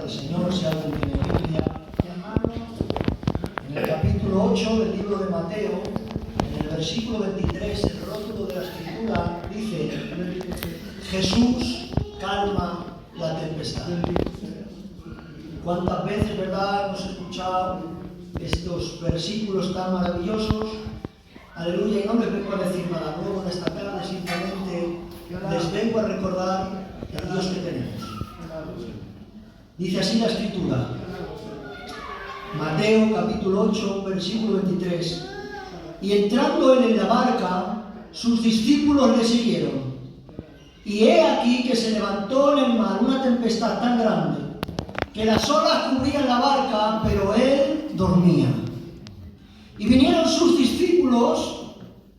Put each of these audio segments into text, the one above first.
El Señor, si alguien tiene Biblia, en el capítulo 8 del libro de Mateo, en el versículo 23, el rótulo de la Escritura dice: Jesús calma la tempestad. ¿Cuántas veces, verdad, hemos escuchado estos versículos tan maravillosos? Aleluya, y no les vengo a decir nada nuevo en esta tarde, simplemente les vengo a recordar el Dios que tenemos. Dice así la Escritura, Mateo capítulo 8, versículo 23: y entrando él en la barca, sus discípulos le siguieron. Y he aquí que se levantó en el mar una tempestad tan grande, que las olas cubrían la barca, pero él dormía. Y vinieron sus discípulos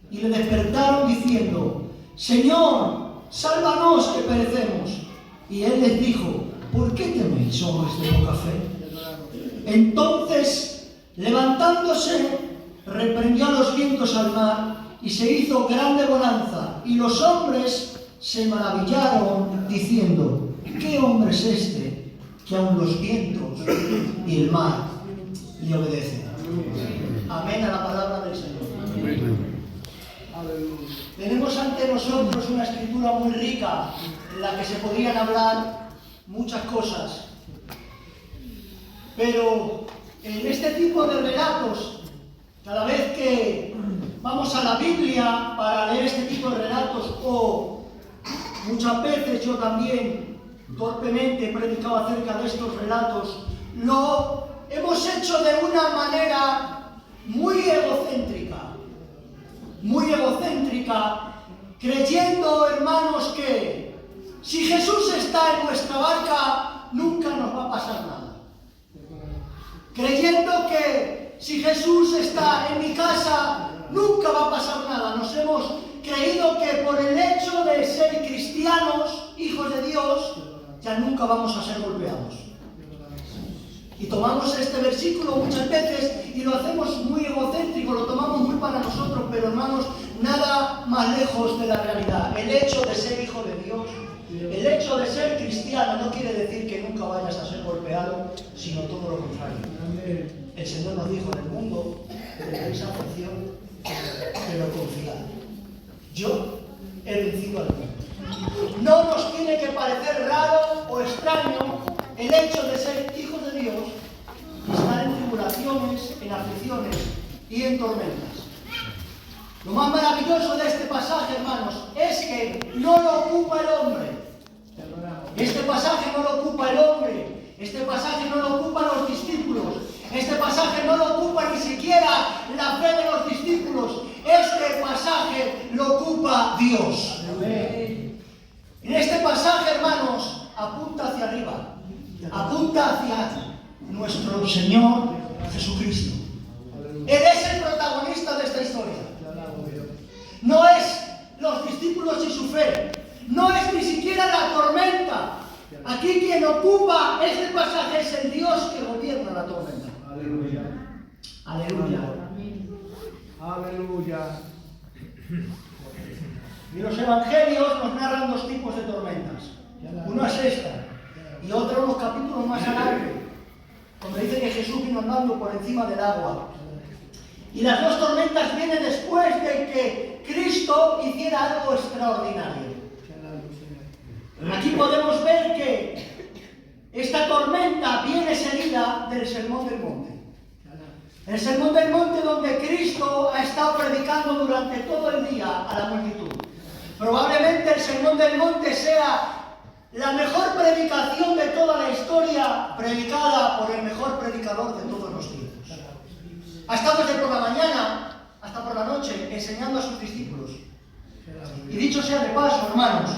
y le despertaron diciendo: Señor, sálvanos que perecemos. Y él les dijo: ¿por qué teméis, hombres de poca fe? Entonces, levantándose, reprendió a los vientos al mar, y se hizo grande bonanza, y los hombres se maravillaron, diciendo: ¿qué hombre es este, que aun los vientos y el mar le obedecen? Amén a la palabra del Señor. Amén. Tenemos ante nosotros una escritura muy rica, en la que se podrían hablar muchas cosas, pero en este tipo de relatos, cada vez que vamos a la Biblia para leer este tipo de relatos, o muchas veces yo también torpemente he predicado acerca de estos relatos, lo hemos hecho de una manera muy egocéntrica, creyendo, hermanos, que si Jesús está en nuestra barca, nunca nos va a pasar nada. Creyendo que si Jesús está en mi casa, nunca va a pasar nada. Nos hemos creído que por el hecho de ser cristianos, hijos de Dios, ya nunca vamos a ser golpeados. Y tomamos este versículo muchas veces y lo hacemos muy egocéntrico, lo tomamos muy para nosotros, pero hermanos, nada más lejos de la realidad. El hecho de ser hijo de Dios, el hecho de ser cristiano, no quiere decir que nunca vayas a ser golpeado, sino todo lo contrario. El Señor nos dijo: en el mundo tendréis aflicción, pero confiad, yo he vencido al mundo. No nos tiene que parecer raro o extraño el hecho de ser hijos de Dios y estar en tribulaciones, en aflicciones y en tormentas. Lo más maravilloso de este pasaje, hermanos, es que no lo ocupa el hombre. Este pasaje no lo ocupa el hombre. Este pasaje no lo ocupan los discípulos. Este pasaje no lo ocupa ni siquiera la fe de los discípulos. Este pasaje lo ocupa Dios. Amén. En este pasaje, hermanos, apunta hacia arriba. Apunta hacia nuestro Señor Jesucristo. Él es el protagonista de esta historia. No es los discípulos y su fe. No es ni siquiera la tormenta. Aquí quien ocupa este pasaje es el Dios que gobierna la tormenta. Aleluya. Aleluya. Aleluya. Y los evangelios nos narran dos tipos de tormentas. Uno es esta, y otro unos capítulos más adelante, donde dice que Jesús vino andando por encima del agua. Y las dos tormentas vienen después de que Cristo hiciera algo extraordinario. Aquí podemos ver que esta tormenta viene seguida del Sermón del Monte. El Sermón del Monte, donde Cristo ha estado predicando durante todo el día a la multitud. Probablemente el Sermón del Monte sea la mejor predicación de toda la historia, predicada por el mejor predicador de todos los tiempos. Ha estado desde por la mañana hasta por la noche enseñando a sus discípulos. Y dicho sea de paso, hermanos,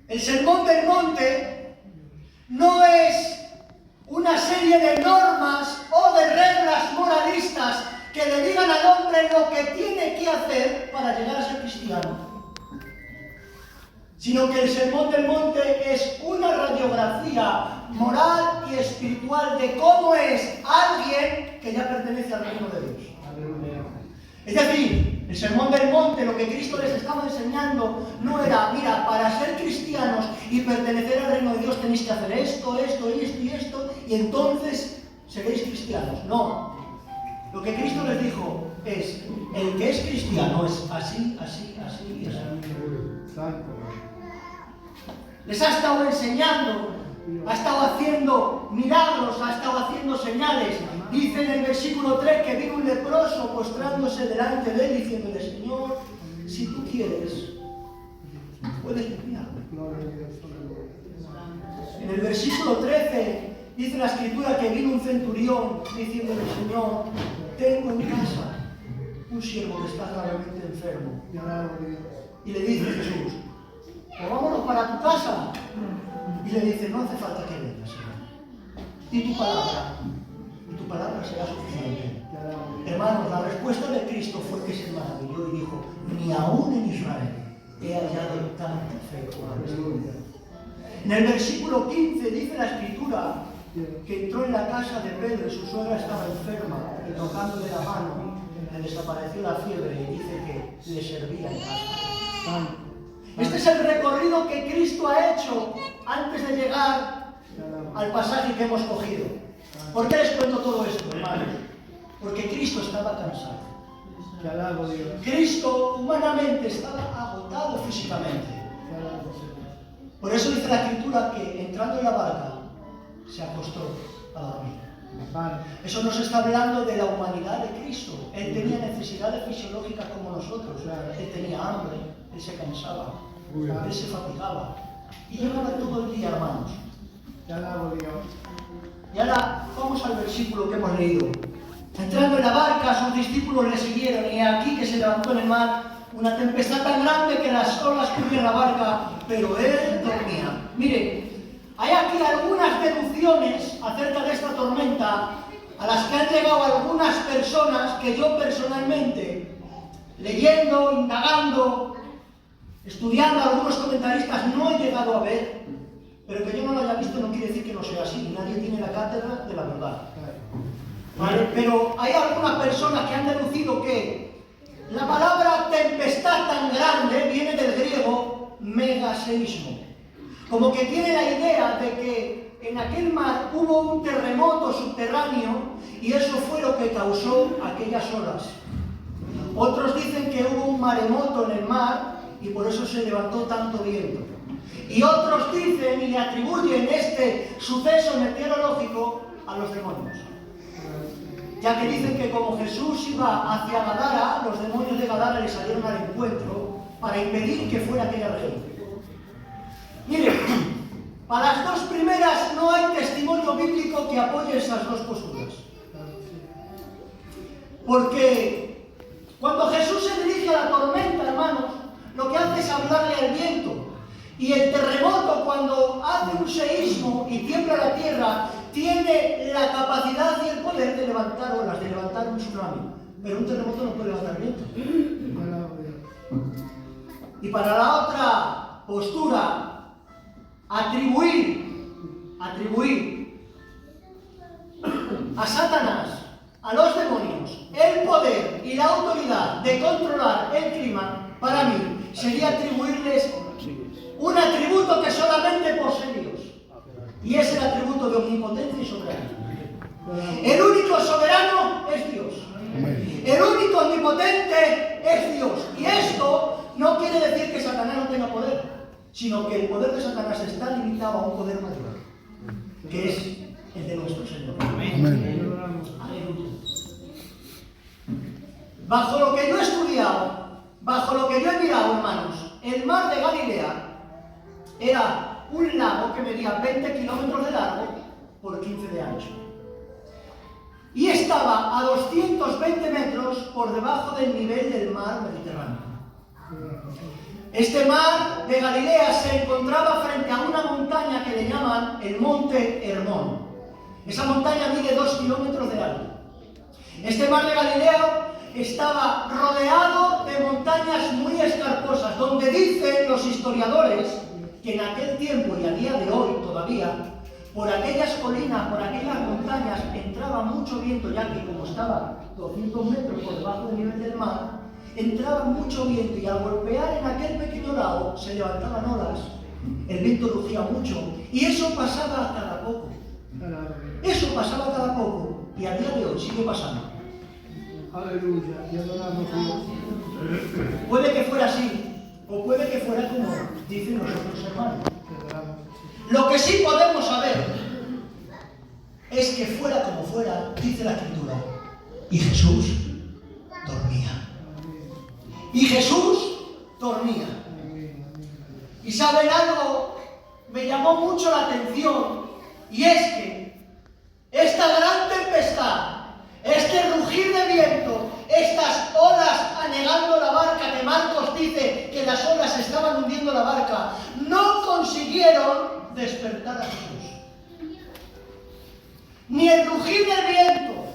el Sermón del Monte no es una serie de normas o de reglas moralistas que le digan al hombre lo que tiene que hacer para llegar a ser cristiano, sino que el Sermón del Monte es una radiografía moral y espiritual de cómo es alguien que ya pertenece al reino de Dios. Es decir, el El sermón del monte, lo que Cristo les estaba enseñando, no era, mira, para ser cristianos y pertenecer al reino de Dios tenéis que hacer esto, esto, esto y esto, y entonces seréis cristianos. No. Lo que Cristo les dijo es, el que es cristiano es así, así, así y así. Les ha estado enseñando, ha estado haciendo milagros, ha estado haciendo señales. Dice en el versículo 3 que vino un leproso postrándose delante de él diciéndole, Señor, si tú quieres, puedes limpiarme. En el versículo 13 dice la Escritura que vino un centurión diciéndole, Señor, tengo en casa un siervo que está gravemente enfermo. Y le dice Jesús, pues vámonos para tu casa. Y le dice, no hace falta que vengas, Señor. Di tu palabra, y tu palabra será suficiente. Hermanos, la respuesta de Cristo fue que se maravilló y dijo, ni aún en Israel he hallado tanta fe como esta. En el versículo 15 dice la Escritura que entró en la casa de Pedro y su suegra estaba enferma, y tocándole la mano, le desapareció la fiebre y dice que le servía en casa. Este es el recorrido que Cristo ha hecho antes de llegar al pasaje que hemos cogido. ¿Por qué les cuento todo esto, hermanos? Porque Cristo estaba cansado. Cristo humanamente estaba agotado físicamente. Por eso dice la Escritura que entrando en la barca se acostó a dormir. Eso nos está hablando de la humanidad de Cristo. Él tenía necesidades fisiológicas como nosotros. Él tenía hambre, él se cansaba, él se fatigaba. Y llevaba todo el día, hermanos. Y ahora vamos al versículo que hemos leído. Entrando en la barca, sus discípulos le siguieron, y aquí que se levantó en el mar una tempestad tan grande que las olas cubrían la barca, pero él dormía. Mire, hay aquí algunas deducciones acerca de esta tormenta a las que han llegado algunas personas que yo personalmente, leyendo, indagando, estudiando a algunos comentaristas, no he llegado a ver, pero que yo no lo haya visto no quiere decir que no sea así. Nadie tiene la cátedra de la verdad. ¿Vale? Pero hay algunas personas que han deducido que la palabra tempestad tan grande viene del griego megaseísmo. Como que tiene la idea de que en aquel mar hubo un terremoto subterráneo y eso fue lo que causó aquellas olas. Otros dicen que hubo un maremoto en el mar y por eso se levantó tanto viento. Y otros dicen y le atribuyen este suceso meteorológico a los demonios. Ya que dicen que como Jesús iba hacia Gadara, los demonios de Gadara le salieron al encuentro para impedir que fuera aquella región. Miren, para las dos primeras no hay testimonio bíblico que apoye esas dos posturas. Porque cuando Jesús se dirige a la tormenta, hermanos, lo que hace es hablarle al viento. Y el terremoto, cuando hace un seísmo y tiembla la tierra, tiene la capacidad y el poder de levantar olas, de levantar un tsunami. Pero un terremoto no puede levantar viento. Y para la otra postura, atribuir a Satanás, a los demonios, el poder y la autoridad de controlar el clima, para mí, sería atribuirles un atributo que solamente posee Dios. Y es el atributo de omnipotencia y soberanía. El único soberano es Dios. El único omnipotente es Dios. Y esto no quiere decir que Satanás no tenga poder, sino que el poder de Satanás está limitado a un poder mayor, que es el de nuestro Señor. Amén. Aleluya. Bajo lo que yo he estudiado, bajo lo que yo he mirado, hermanos, el mar de Galilea era un lago que medía 20 kilómetros de largo por 15 de ancho. Y estaba a 220 metros por debajo del nivel del mar Mediterráneo. Este mar de Galilea se encontraba frente a una montaña que le llaman el Monte Hermón. Esa montaña mide 2 kilómetros de alto. Este mar de Galilea estaba rodeado de montañas muy escarposas, donde dicen los historiadores que en aquel tiempo y a día de hoy todavía, por aquellas colinas, por aquellas montañas, entraba mucho viento, ya que como estaba 200 metros por debajo del nivel del mar, entraba mucho viento y al golpear en aquel pequeño lago se levantaban olas, el viento rugía mucho y eso pasaba cada poco. Eso pasaba cada poco y a día de hoy sigue pasando. Aleluya, y adoramos a Dios. Puede que fuera así o puede que fuera como dicen los otros hermanos. Lo que sí podemos saber es que fuera como fuera, dice la Escritura, y Jesús dormía. Y Jesús dormía. ¿Y saben algo? Me llamó mucho la atención, y es que esta gran tempestad, este rugir de viento, estas olas anegando la barca, que Marcos dice que las olas estaban hundiendo la barca, no consiguieron despertar a Jesús. Ni el rugir del viento,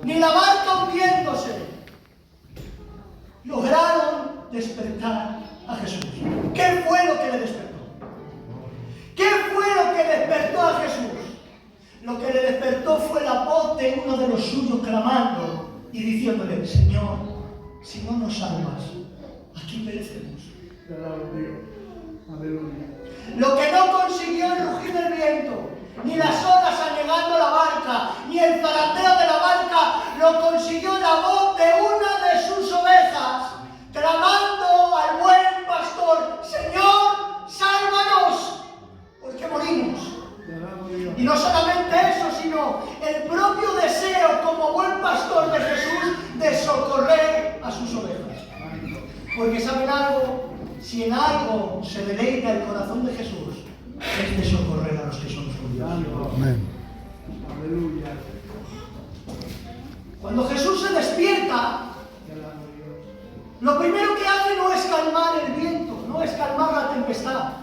ni la barca hundiéndose, lograron despertar a Jesús. ¿Qué fue lo que le despertó? ¿Qué fue lo que despertó a Jesús? Lo que le despertó fue la voz de uno de los suyos clamando y diciéndole: Señor, si no nos salvas, aquí perecemos. Lo que no consiguió el rugir del viento, ni las olas anegando la barca, ni el zarandeo de la barca, lo consiguió la voz de una de sus ovejas, clamando al buen pastor: Señor, sálvanos, porque morimos. Y no solamente eso, sino el propio deseo como buen pastor de Jesús de socorrer a sus ovejas. Porque ¿saben algo? Si en algo se deleita el corazón de Jesús, es de socorrer a los que son suyos. Amén. Aleluya. Cuando Jesús se despierta, lo primero que hace no es calmar el viento, no es calmar la tempestad.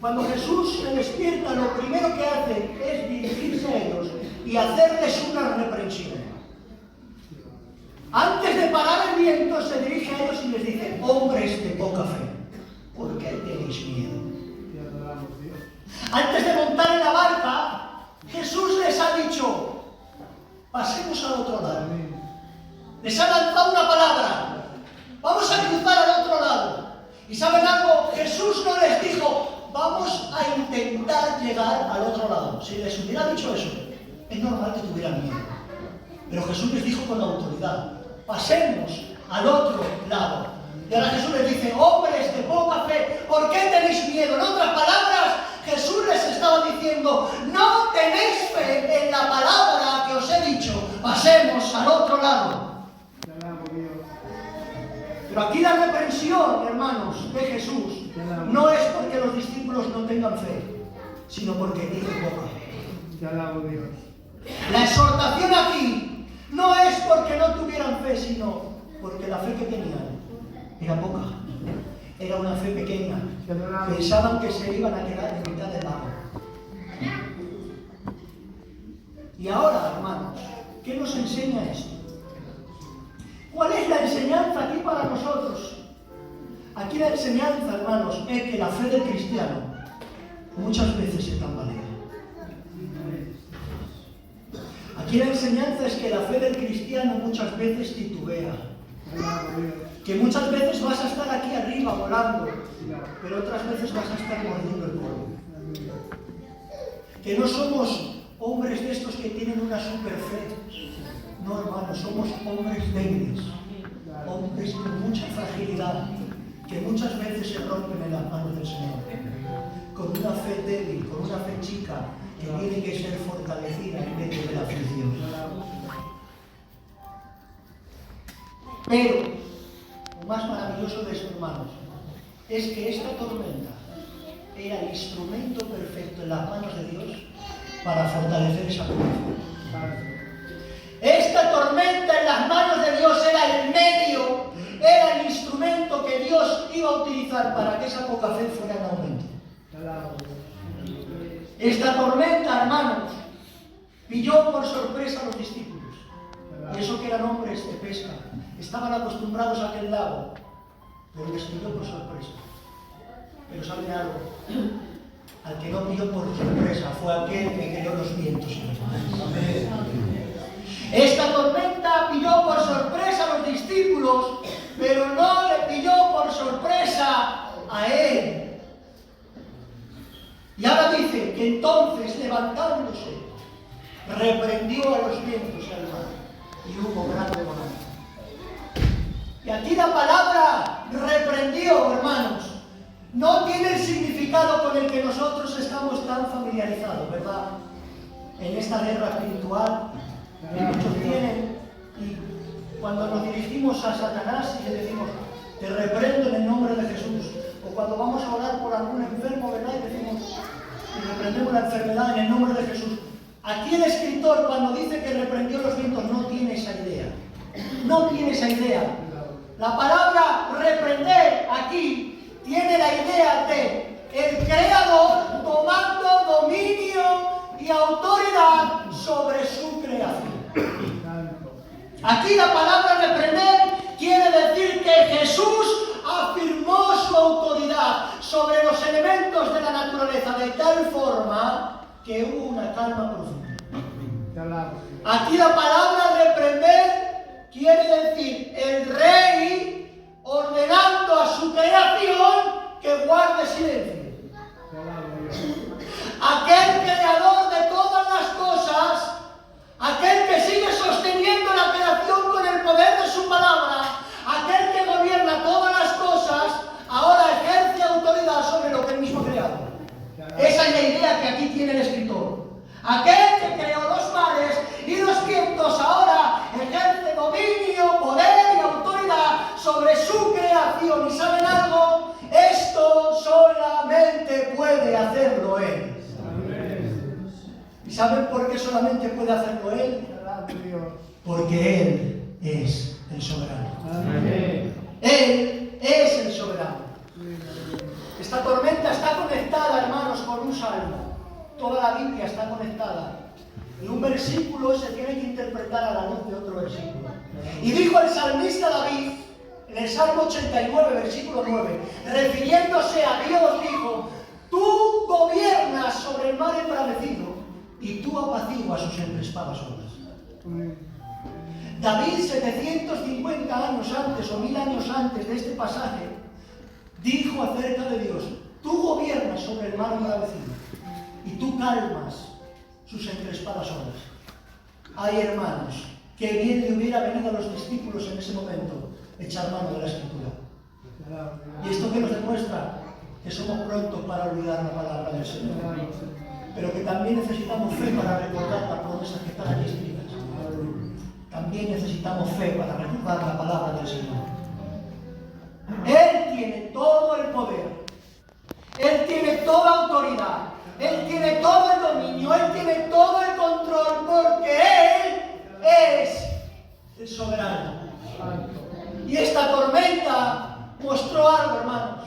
Cuando Jesús se despierta, lo primero que hace es dirigirse a ellos y hacerles una reprensión. Antes de parar el viento, se dirige a ellos y les dice: hombres de poca fe, ¿por qué tenéis miedo? Antes de montar en la barca, Jesús les ha dicho: pasemos al otro lado. Les ha lanzado una palabra: vamos a cruzar al otro lado. ¿Y saben algo? Jesús no les dijo: vamos a intentar llegar al otro lado. Si les hubiera dicho eso, es normal que tuvieran miedo. Pero Jesús les dijo con autoridad: pasemos al otro lado. Y ahora Jesús les dice: hombres de poca fe, ¿por qué tenéis miedo? En otras palabras, Jesús les estaba diciendo: no tenéis fe en la palabra que os he dicho, pasemos al otro lado. Pero aquí la reprensión, hermanos, de Jesús no es porque los discípulos no tengan fe, sino porque tienen poca fe. La exhortación aquí no es porque no tuvieran fe, sino porque la fe que tenían era poca. Era una fe pequeña. Pensaban que se iban a quedar en mitad del lago. Y ahora, hermanos, ¿qué nos enseña esto? ¿Cuál es la enseñanza aquí para nosotros? Aquí la enseñanza, hermanos, es que la fe del cristiano muchas veces se tambalea. Aquí la enseñanza es que la fe del cristiano muchas veces titubea. Que muchas veces vas a estar aquí arriba volando, pero otras veces vas a estar mordiendo el polvo. Que no somos hombres de estos que tienen una super fe. No, hermanos, somos hombres débiles, hombres con mucha fragilidad, que muchas veces se rompen en las manos del Señor. Con una fe débil, con una fe chica, que tiene que ser fortalecida en medio de la aflicción. Pero lo más maravilloso de esto, hermanos, es que esta tormenta era el instrumento perfecto en las manos de Dios para fortalecer esa fe. Esta tormenta en las manos de Dios era el medio, era el instrumento que Dios iba a utilizar para que esa poca fe fuera en aumento. Esta tormenta, hermanos, pilló por sorpresa a los discípulos. Y eso que eran hombres de pesca, estaban acostumbrados a aquel lago, pero les pilló por sorpresa. Pero ¿saben algo? Al que no pilló por sorpresa fue aquel que creó los vientos y los mares. Esta tormenta pilló por sorpresa a los discípulos pero no le pilló por sorpresa a él. Y ahora dice que entonces, levantándose, reprendió a los vientos y al mar, y hubo grande bonanza. Y aquí la palabra reprendió, hermanos, no tiene el significado con el que nosotros estamos tan familiarizados, ¿verdad? En esta guerra espiritual que muchos tienen, y cuando nos dirigimos a Satanás y le decimos, te reprendo en el nombre de Jesús, o cuando vamos a orar por algún enfermo, ¿verdad? Y decimos, y reprendemos la enfermedad en el nombre de Jesús. Aquí el escritor, cuando dice que reprendió los vientos, no tiene esa idea. No tiene esa idea. La palabra reprender aquí tiene la idea de el Creador tomando dominio y autoridad sobre su creación. Aquí la palabra reprender quiere decir que Jesús afirmó su autoridad sobre los elementos de la naturaleza de tal forma que hubo una calma profunda. Aquí la palabra reprender quiere decir el rey ordenando a su creación que guarde silencio. Aquel creador de todas las cosas, aquel que sigue sosteniendo la creación con el poder de su palabra, aquel que gobierna todas las cosas, ahora ejerce autoridad sobre lo que él mismo ha creado. Esa es la idea que aquí tiene el escritor. Aquel que creó los mares y los vientos ahora ejerce dominio, poder y autoridad sobre su creación. ¿Y saben algo? Esto solamente puede hacerlo Él. ¿Y saben por qué solamente puede hacerlo Él? Porque Él es el soberano. Él es el soberano. Esta tormenta está conectada, hermanos, con un salmo. Toda la Biblia está conectada. Y un versículo se tiene que interpretar a la luz de otro versículo. Y dijo el salmista David, en el Salmo 89, versículo 9, refiriéndose a Dios, dijo, tú gobiernas sobre el mar embravecido y tú apaciguas sus encrespadas olas. David, 750 años antes o 1000 años antes de este pasaje, dijo acerca de Dios, tú gobiernas sobre el mar embravecido y tú calmas sus encrespadas olas. Ay, hermanos, qué bien le hubiera venido a los discípulos en ese momento echar mano de la Escritura. Y esto que nos demuestra que somos prontos para olvidar la palabra del Señor, pero que también necesitamos fe para recordar las promesas que están allí escritas. También necesitamos fe para recordar la palabra del Señor. Él tiene todo el poder, Él tiene toda autoridad, Él tiene todo el dominio, Él tiene todo el control, porque Él es el soberano. Y esta tormenta mostró algo, hermanos.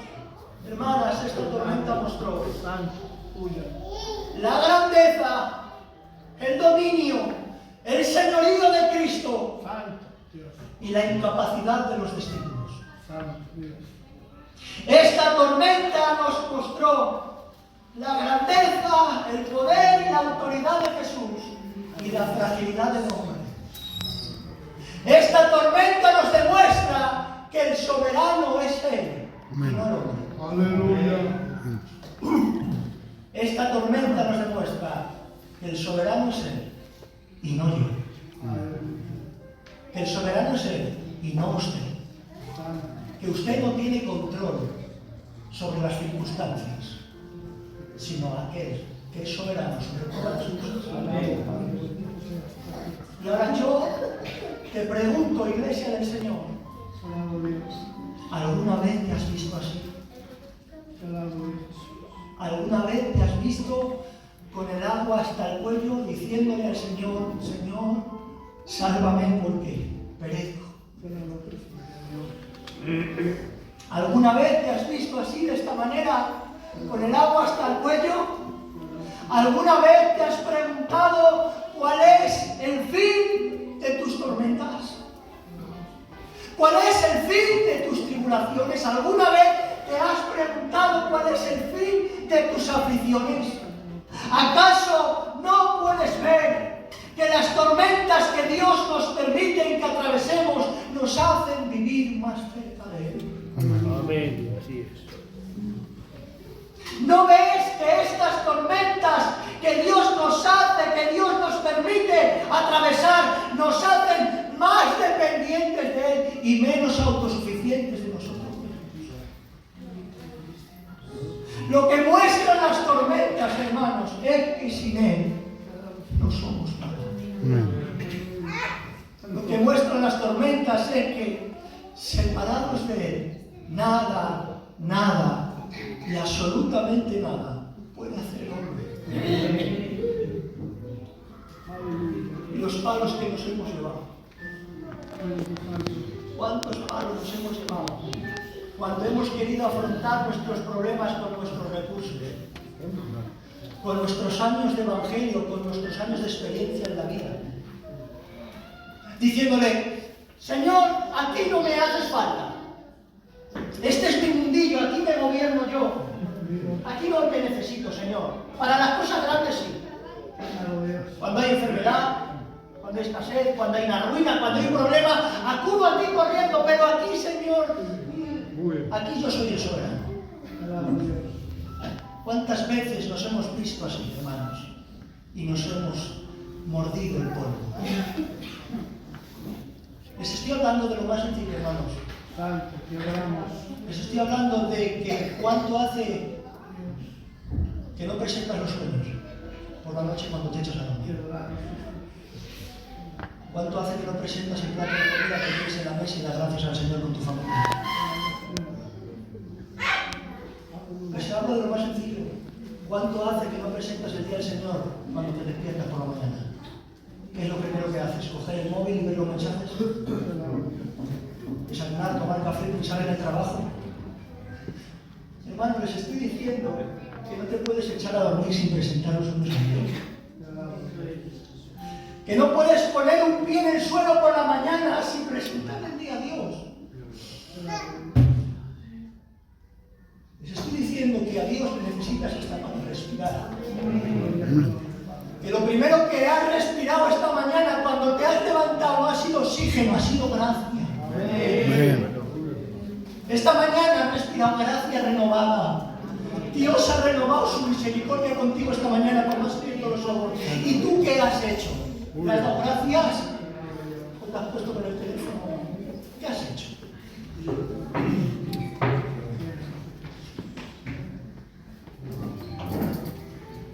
Hermanas, esta tormenta mostró la grandeza, el dominio, el señorío de Cristo y la incapacidad de los discípulos. Esta tormenta nos mostró la grandeza, el poder y la autoridad de Jesús y la fragilidad del hombre. Esta tormenta nos demuestra que el soberano es Él y no el hombre. Aleluya. Esta tormenta nos demuestra que el soberano es Él y no yo. Que el soberano es Él y no usted. Que usted no tiene control sobre las circunstancias, sino aquel que es soberano sobre todas las cosas. Y ahora yo te pregunto, iglesia del Señor, ¿alguna vez te has visto así? ¿Alguna vez te has visto con el agua hasta el cuello diciéndole al Señor, Señor, sálvame porque perezco? ¿Alguna vez te has visto así, de esta manera, con el agua hasta el cuello? ¿Alguna vez te has preguntado cuál es el fin de tus tormentas? ¿Cuál es el fin de tus tribulaciones? ¿Alguna vez te has preguntado cuál es el fin de tus aflicciones? ¿Acaso no puedes ver que las tormentas que Dios nos permite que atravesemos nos hacen vivir más cerca de Él. Amén. Así es. ¿No ves que estas tormentas que Dios nos hace, que Dios nos permite atravesar, nos hacen más dependientes de Él y menos autosuficientes de nosotros mismos? Lo que muestran las tormentas, hermanos, es que sin Él no somos nada. Lo que muestran las tormentas es que separados de Él, nada y absolutamente nada puede hacer el hombre. Y los palos que nos hemos llevado. ¿Cuántos palos nos hemos llevado? Cuando hemos querido afrontar nuestros problemas con nuestros recursos, con nuestros años de evangelio, con nuestros años de experiencia en la vida. Diciéndole, Señor, aquí no me haces falta. Este es mi mundillo, aquí me gobierno yo. Aquí no te necesito, Señor. Para las cosas grandes sí. Cuando hay enfermedad, cuando hay escasez, cuando hay una ruina, cuando hay un problema, acudo a ti corriendo, pero aquí, Señor, aquí yo soy el soberano. ¿Cuántas veces nos hemos visto así, hermanos? Y nos hemos mordido el polvo. Les estoy hablando de lo más sencillo, hermanos. Les estoy hablando de que cuánto hace que no presentas los sueños por la noche cuando te echas a dormir. ¿Cuánto hace que no presentas el plato de comida que tienes en la mesa y das gracias al Señor con tu familia? Les hablo de lo más sencillo. ¿Cuánto hace que no presentas el día del Señor cuando te despiertas por la mañana? ¿Qué es lo primero que haces? ¿Coger el móvil y ver los mensajes? ¿Desayunar, tomar café, pensar en el trabajo? Hermano, les estoy diciendo que no te puedes echar a dormir sin presentar los sueños a Dios. Que no puedes poner un pie en el suelo por la mañana sin presentarle el día a Dios. Les estoy diciendo que a Dios le necesitas hasta para respirar. Que lo primero que has respirado esta mañana cuando te has levantado no ha sido oxígeno, ha sido gracia. Esta mañana has respirado gracia renovada. Dios ha renovado su misericordia contigo esta mañana cuando has abierto los ojos. ¿Y tú qué has hecho? ¿Le has dado gracias? ¿O te has puesto con el teléfono? ¿Qué has hecho?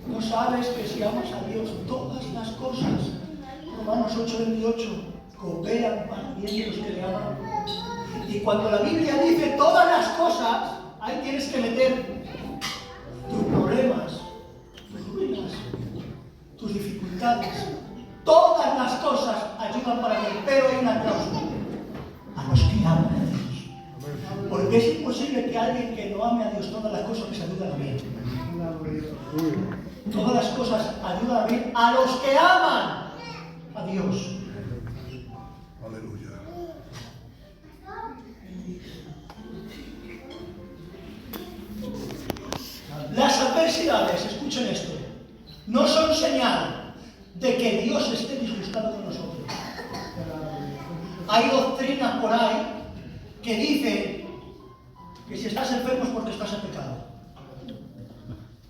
¿No sabes que si amas a Dios, todas las cosas, Romanos 8:28, cooperan para bien de los que le aman? Y cuando la Biblia dice todas las cosas, ahí tienes que meter tus problemas, tus ruinas, tus dificultades. Todas las cosas ayudan para bien, pero hay una cláusula: a los que aman a Dios. Porque es imposible que alguien que no ame a Dios, todas las cosas les ayudan a bien. Todas las cosas ayudan a bien a los que aman a Dios. Aleluya. Las adversidades, escuchen esto, no son señal de que Dios esté disgustado con nosotros. Hay doctrinas por ahí que dicen que si estás enfermo es porque estás en pecado.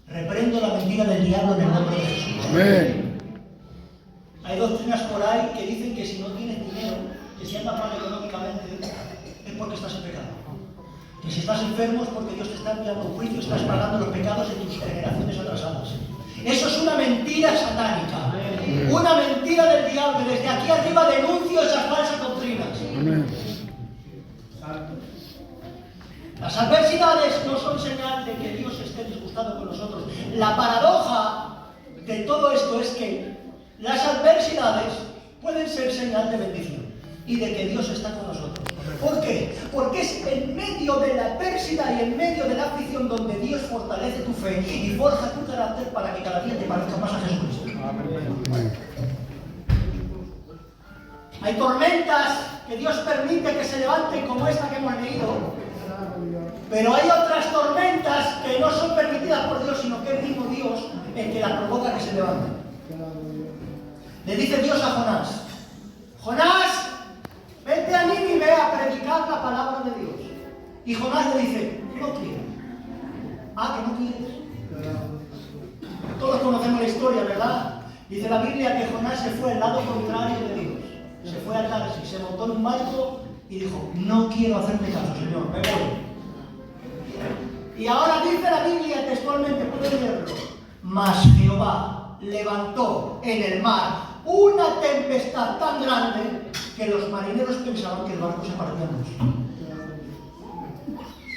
Reprendo la mentira del diablo en el nombre de Jesús. Amén. Hay doctrinas por ahí que dicen que si no tienes dinero, que si andas mal económicamente, es porque estás en pecado. Que si estás enfermo es porque Dios te está enviando un juicio, estás pagando los pecados de tus generaciones atrasadas. Eso es una mentira satánica, una mentira del diablo. Desde aquí arriba denuncio esas falsas doctrinas. Amén. Las adversidades no son señal de que Dios esté disgustado con nosotros. La paradoja de todo esto es que las adversidades pueden ser señal de bendición y de que Dios está con nosotros. ¿Por qué? Porque es en medio de la adversidad y en medio de la aflicción donde Dios fortalece tu fe y forja tu carácter para que cada día te parezca más a Jesucristo. Amén. Hay tormentas que Dios permite que se levanten como esta que hemos leído, pero hay otras tormentas que no son permitidas por Dios, sino que es el mismo Dios el que las provoca que se levanten. Le dice Dios a Jonás: Jonás, vete a Nínive Y Jonás le dice, no quiero. Ah, que no quieres. Todos conocemos la historia, ¿verdad? Dice la Biblia que Jonás se fue al lado contrario de Dios. Se fue a Tarsis, se montó en un barco y dijo, no quiero hacerte caso, Señor, me voy. Y ahora dice la Biblia textualmente, pueden leerlo, mas Jehová levantó en el mar una tempestad tan grande que los marineros pensaban que el barco se partía en dos.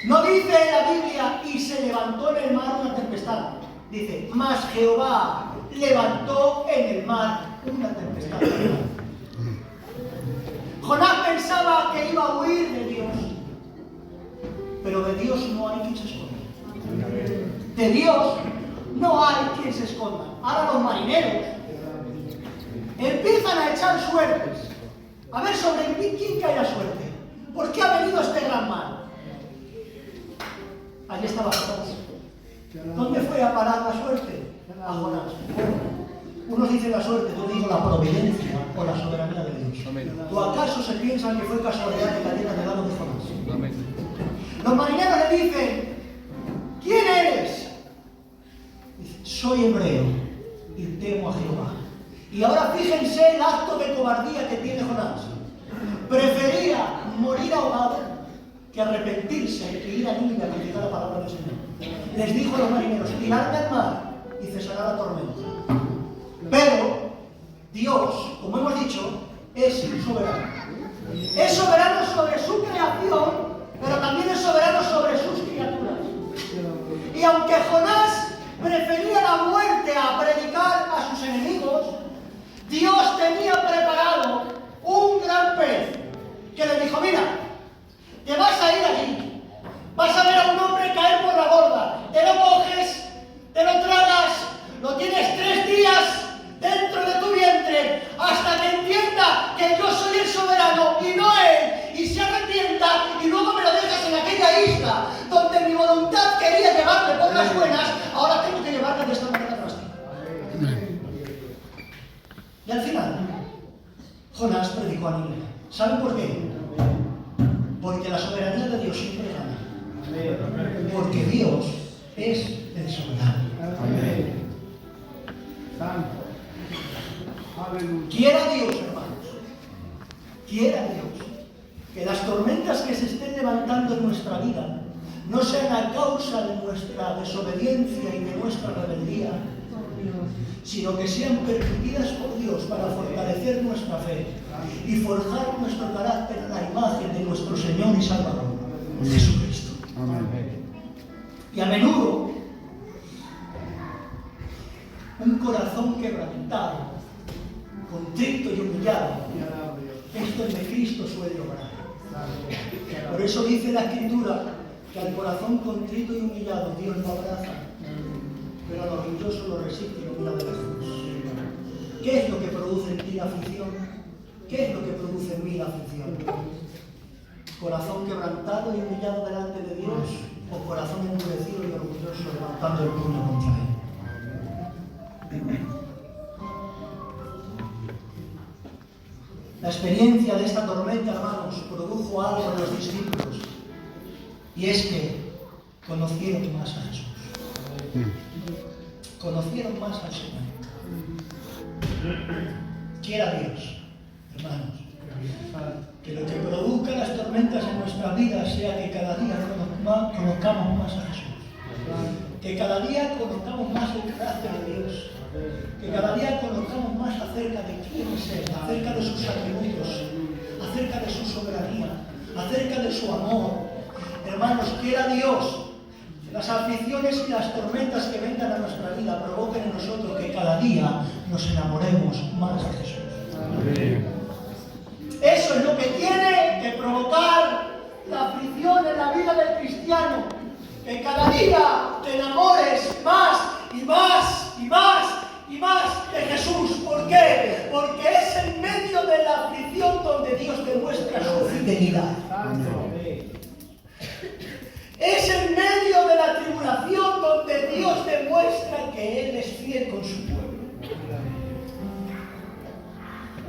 No dice la Biblia, y se levantó en el mar una tempestad. Dice, mas Jehová levantó en el mar una tempestad. Jonás pensaba que iba a huir de Dios, pero de Dios no hay quien se esconda. De Dios no hay quien se esconda. Ahora los marineros empiezan a echar suertes. A ver sobre quién cae la suerte. ¿Por qué ha venido este gran mal? Allí estaba Jonás. ¿Dónde fue a parar la suerte? A Jonás. Unos dicen la suerte, yo digo la providencia o la soberanía de Dios. ¿O acaso se piensan que fue casualidad que cayera del lado de Jonás? Amén. Los marineros le dicen, ¿quién eres? Dice, soy hebreo y temo a Jehová. Y ahora fíjense el acto de cobardía que tiene Jonás. Prefería morir ahogado que arrepentirse y ir a Nínive a predicar la palabra del Señor. Les dijo a los marineros, tiradme al mar y cesará la tormenta. Pero Dios, como hemos dicho, es soberano. Es soberano sobre su creación, pero también es soberano sobre sus criaturas. Y aunque Jonás prefería la muerte a predicar a sus enemigos, Dios tenía preparado un gran pez que le dijo, mira, te vas a ir allí, vas a ver a un hombre caer por la borda, te lo coges, te lo tragas, lo tienes 3 días dentro de tu vientre, hasta que entienda que yo soy el soberano y no él, y se arrepienta, y luego me lo dejas en aquella isla, donde mi voluntad quería llevarle por las buenas, ahora tengo que llevarle de esta manera drástica. Y al final, Jonás predicó a Nínive. ¿Saben por qué? Porque la soberanía de Dios siempre gana. Porque Dios es el soberano. Quiera Dios, hermanos, quiera Dios, que las tormentas que se estén levantando en nuestra vida no sean a causa de nuestra desobediencia y de nuestra rebeldía, sino que sean permitidas por Dios para fortalecer nuestra fe y forjar nuestro carácter a la imagen de nuestro Señor y Salvador, Jesucristo. Y a menudo, un corazón quebrantado, contrito y humillado, esto de Cristo suele obrar. Por eso dice la Escritura que al corazón contrito y humillado Dios lo abraza, pero al orgulloso lo resiste y lo mira de lejos. ¿Qué es lo que produce en ti la aflicción? ¿Qué es lo que produce en mí la aflicción? ¿Corazón quebrantado y humillado delante de Dios o corazón endurecido y orgulloso levantando el puño contra Él? La experiencia de esta tormenta, hermanos, produjo algo en los discípulos, y es que conocieron más a Jesús. Conocieron más al Señor. Quiera Dios, hermanos, que lo que produzca las tormentas en nuestras vidas sea que cada día conozcamos más a Jesús. Que cada día conozcamos más el carácter de Dios. Que cada día conozcamos más acerca de quién es Él, acerca de sus atributos, acerca de su soberanía, acerca de su amor. Hermanos, quiera Dios que las aflicciones y las tormentas que vengan a nuestra vida provoquen en nosotros que cada día nos enamoremos más de Jesús. Amén. Eso es lo que tiene que provocar la aflicción en la vida del cristiano. Que cada día te enamores más y más y más y más de Jesús. ¿Por qué? Porque es en medio de la aflicción donde Dios demuestra su fidelidad. Es en medio de la tribulación donde Dios demuestra que Él es fiel con su pueblo.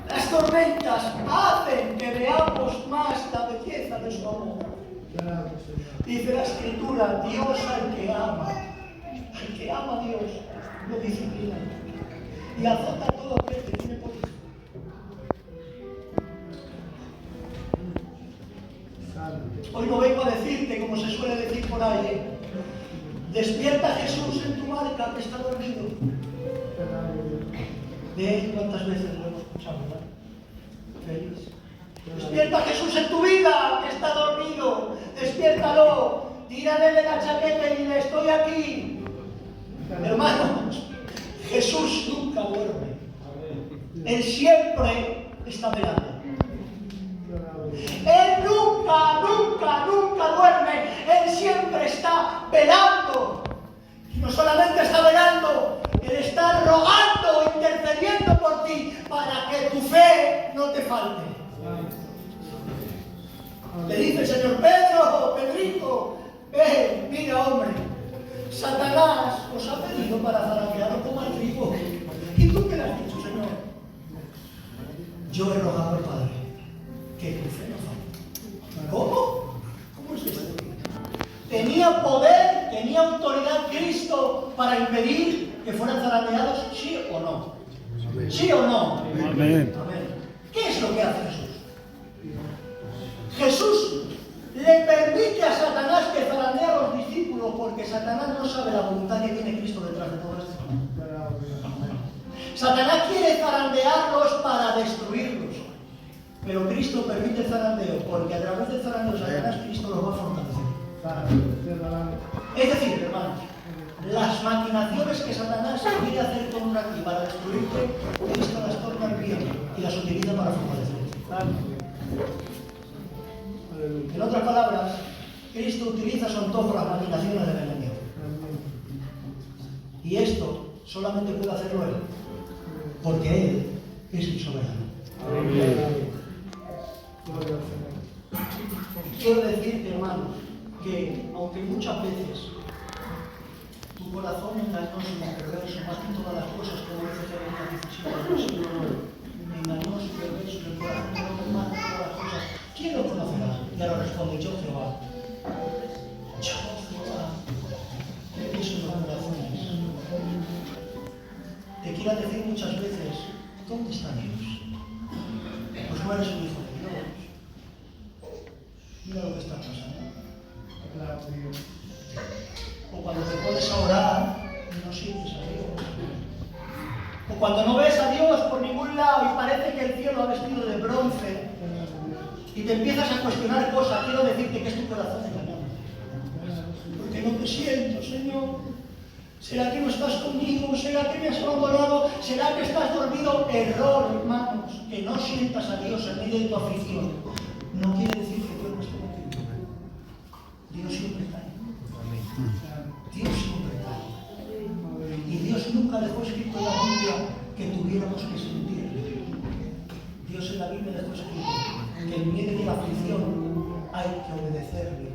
Las tormentas hacen que veamos más la belleza de su amor. Dice la Escritura, Dios al que ama a Dios, lo disciplina y azota a todo aquel que tiene por hijo. Hoy no vengo a decirte, como se suele decir por ahí, despierta Jesús en tu barca que está dormido. ¿Ves cuántas veces lo hemos escuchado, verdad? Feliz. Despierta Jesús en tu vida que está dormido. Despiértalo. Tírale de la chaqueta y dile, estoy aquí. Hermanos, Jesús nunca duerme. Él siempre está velando. Él nunca duerme. Él siempre está velando. Y no solamente está velando, Él está rogando, intercediendo por ti para que tu fe no te falte. Le dice el Señor, Pedrito, mira hombre, Satanás os ha pedido para zarandearos como al trigo. ¿Y tú qué le has dicho, Señor? Yo he rogado al Padre que tu fe no falte. ¿Cómo? ¿Cómo es esto? ¿Tenía poder, tenía autoridad Cristo para impedir que fueran zarandeados? ¿Sí o no? ¿Sí o no? Amén. ¿Qué es lo que hace Jesús? Jesús le permite a Satanás que zarandee a los discípulos porque Satanás no sabe la voluntad que tiene Cristo detrás de todo esto. Satanás quiere zarandearlos para destruirlos, pero Cristo permite el zarandeo porque a través del zarandeo de Satanás Cristo los va a fortalecer. Es decir, hermanos, las maquinaciones que Satanás quiere hacer contra ti para destruirte, Cristo las torna al bien y las utiliza para fortalecerte. En otras palabras, Cristo utiliza a su antojo las maquinaciones del enemigo. Y esto solamente puede hacerlo Él, porque Él es el soberano. Quiero decirte, hermanos, que aunque muchas veces tu corazón engañoso y perverso, más que todas las cosas, como dice Jeremías 17, engañoso y perverso, el corazón más que todas las cosas, ¿quién lo conocerá? Y ahora responde, yo Jehová. Yo Jehová. ¿Qué pienso en los corazones? Te quiero decir muchas veces, ¿dónde está Dios? Pues no eres un hijo de Dios. Mira lo que está pasando. O cuando te pones a orar y no sientes a Dios. O cuando no ves a Dios por ningún lado y parece que el cielo ha vestido de bronce y te empiezas a cuestionar cosas, quiero decirte que es tu corazón engañado. Porque no te siento, Señor. ¿Será que no estás conmigo? ¿Será que me has abandonado? ¿Será que estás dormido? Error, hermanos. Que no sientas a Dios en medio de tu aflicción no quiere decir que Dios no esté contigo. Dios siempre está ahí. Dios siempre está ahí. Y Dios nunca dejó escrito en la Biblia que tuviéramos que sentir. Dios en la Biblia dejó escrito que en medio de la aflicción hay que obedecerle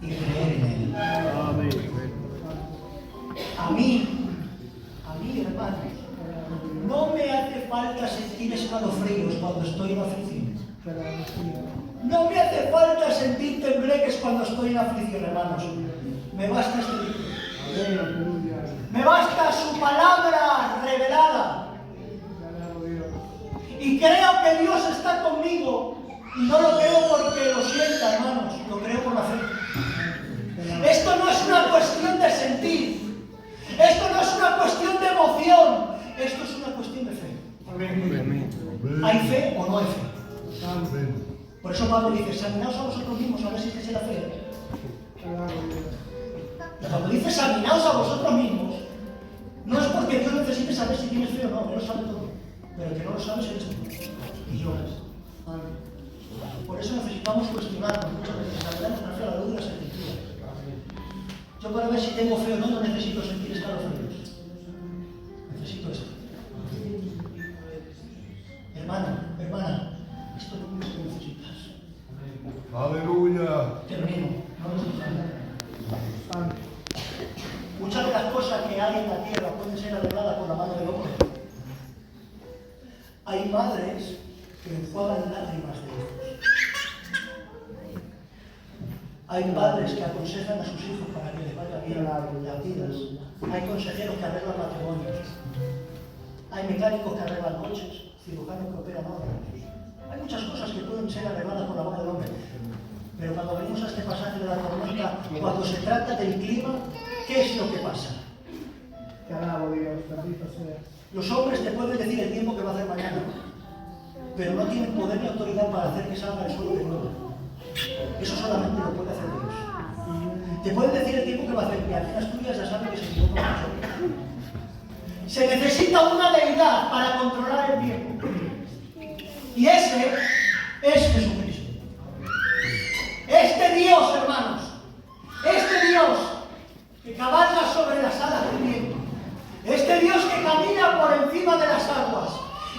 y creer en Él. A mí, hermanos, no me hace falta sentir escalofríos cuando estoy en aflicción. No me hace falta sentir tembleques cuando estoy en aflicción, hermanos. Me basta este libro. Me basta su palabra revelada. Y creo que Dios está conmigo. Y no lo creo porque lo sienta, hermanos. Lo creo por la fe. Esto no es una cuestión de sentir. Esto no es una cuestión de emoción. Esto es una cuestión de fe. ¿Hay fe o no hay fe? Por eso Pablo dice, examinaos a vosotros mismos a ver si tenéis la fe. Y cuando dice examinaos a vosotros mismos, no es porque Dios necesite saber si tienes fe o no, Él lo sabe todo. Pero el que no lo sabe eres tú. Y yo. Por eso necesitamos cuestionarnos muchas veces, examinar nuestra fe a la luz de las Escrituras. Yo para ver si tengo fe o no, no necesito sentir escalofríos. Necesito esto. Hermana, esto es lo único que necesitas. Aleluya. Termino. Muchas de las cosas que hay en la tierra pueden ser arregladas por la mano del hombre. Hay madres que enjuagan lágrimas de hijos. Hay padres que aconsejan a sus hijos para que les vaya bien las vidas. Hay consejeros que arreglan matrimonios. Hay mecánicos que arreglan coches, cirujanos que operan órganos. Hay muchas cosas que pueden ser arregladas por la mano del hombre. Pero cuando venimos a este pasaje de la tormenta, cuando se trata del clima, ¿qué es lo que pasa? Los hombres te pueden decir el tiempo que va a hacer mañana, pero no tienen poder ni autoridad para hacer que salga el sol de nuevo. Eso solamente lo puede hacer Dios. Te pueden decir el tiempo que va a hacer, y aquí en Asturias ya saben que se equivocan mucho. Se necesita una deidad para controlar el tiempo. Y ese es Jesucristo. Este Dios, hermanos, este Dios que cabalga sobre las alas del viento, este Dios que camina por encima de las aguas,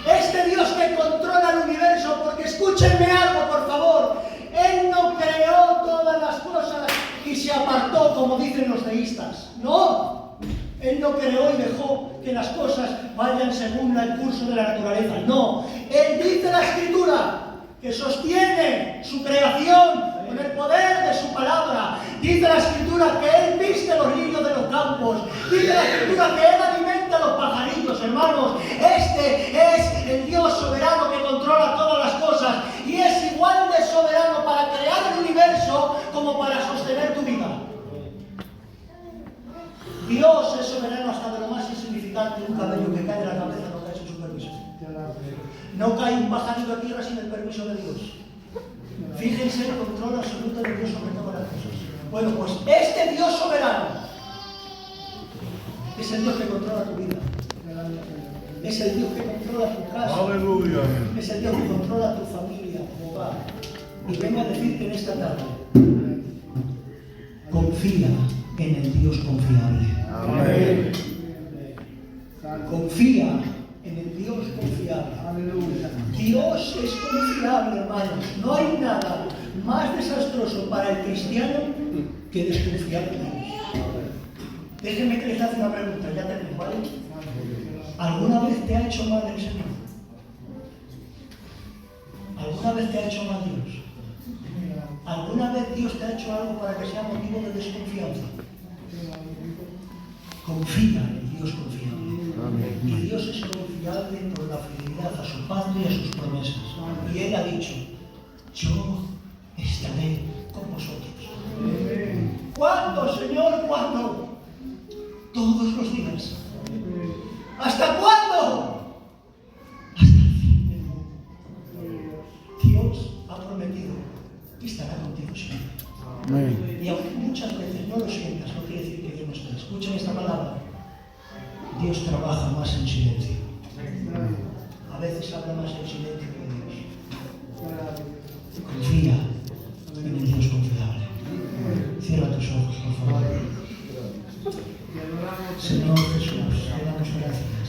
este Dios que controla el universo, porque escúchenme algo, por favor, Él no creó todas las cosas y se apartó, como dicen los deístas. No, Él no creó y dejó que las cosas vayan según el curso de la naturaleza. No, Él dice la Escritura que sostiene su creación con el poder de su palabra. Dice la Escritura que Él viste los lirios de los campos. Dice la Escritura que Él alimenta a los pajarillos, hermanos. Este es el Dios soberano que controla todas las cosas y es igual de soberano para crear el universo como para sostener tu vida. Dios es soberano hasta de lo más insignificante. Un cabello que cae de la cabeza no cae sin su permiso. No cae un pajarito a tierra sin el permiso de Dios. Fíjense el control absoluto de Dios sobre todas las cosas. Bueno, pues este Dios soberano es el Dios que controla tu vida. Es el Dios que controla tu casa. Aleluya. Es el Dios que controla tu familia, tu hogar. Y vengo a decirte en esta tarde, confía en el Dios confiable. Amén. Confía en el Dios confiable. Aleluya. Dios es confiable, hermanos. No hay nada más desastroso para el cristiano que desconfiar de Dios. Déjenme que les haga una pregunta, ya tenemos, ¿vale? ¿Alguna vez te ha hecho mal el Señor? ¿Alguna vez te ha hecho mal Dios? ¿Alguna vez Dios te ha hecho algo para que sea motivo de desconfianza? Confía en Dios confiable. Y Dios es confiable por la fidelidad a su pacto y a sus promesas. Y Él ha dicho, yo estaré con vosotros. ¿Cuándo, Señor? ¿Cuándo? Todos los días. ¿Hasta cuándo? Hasta el fin del mundo. Dios ha prometido que estará contigo siempre. Amén. Y aunque muchas veces no lo sientas, no quiere decir que Dios no esté. Escuchen esta palabra. Dios trabaja más en silencio. A veces habla más en silencio que Dios. Confía en el Dios confiable. Cierra tus ojos, por favor. Señor Jesús, te damos gracias.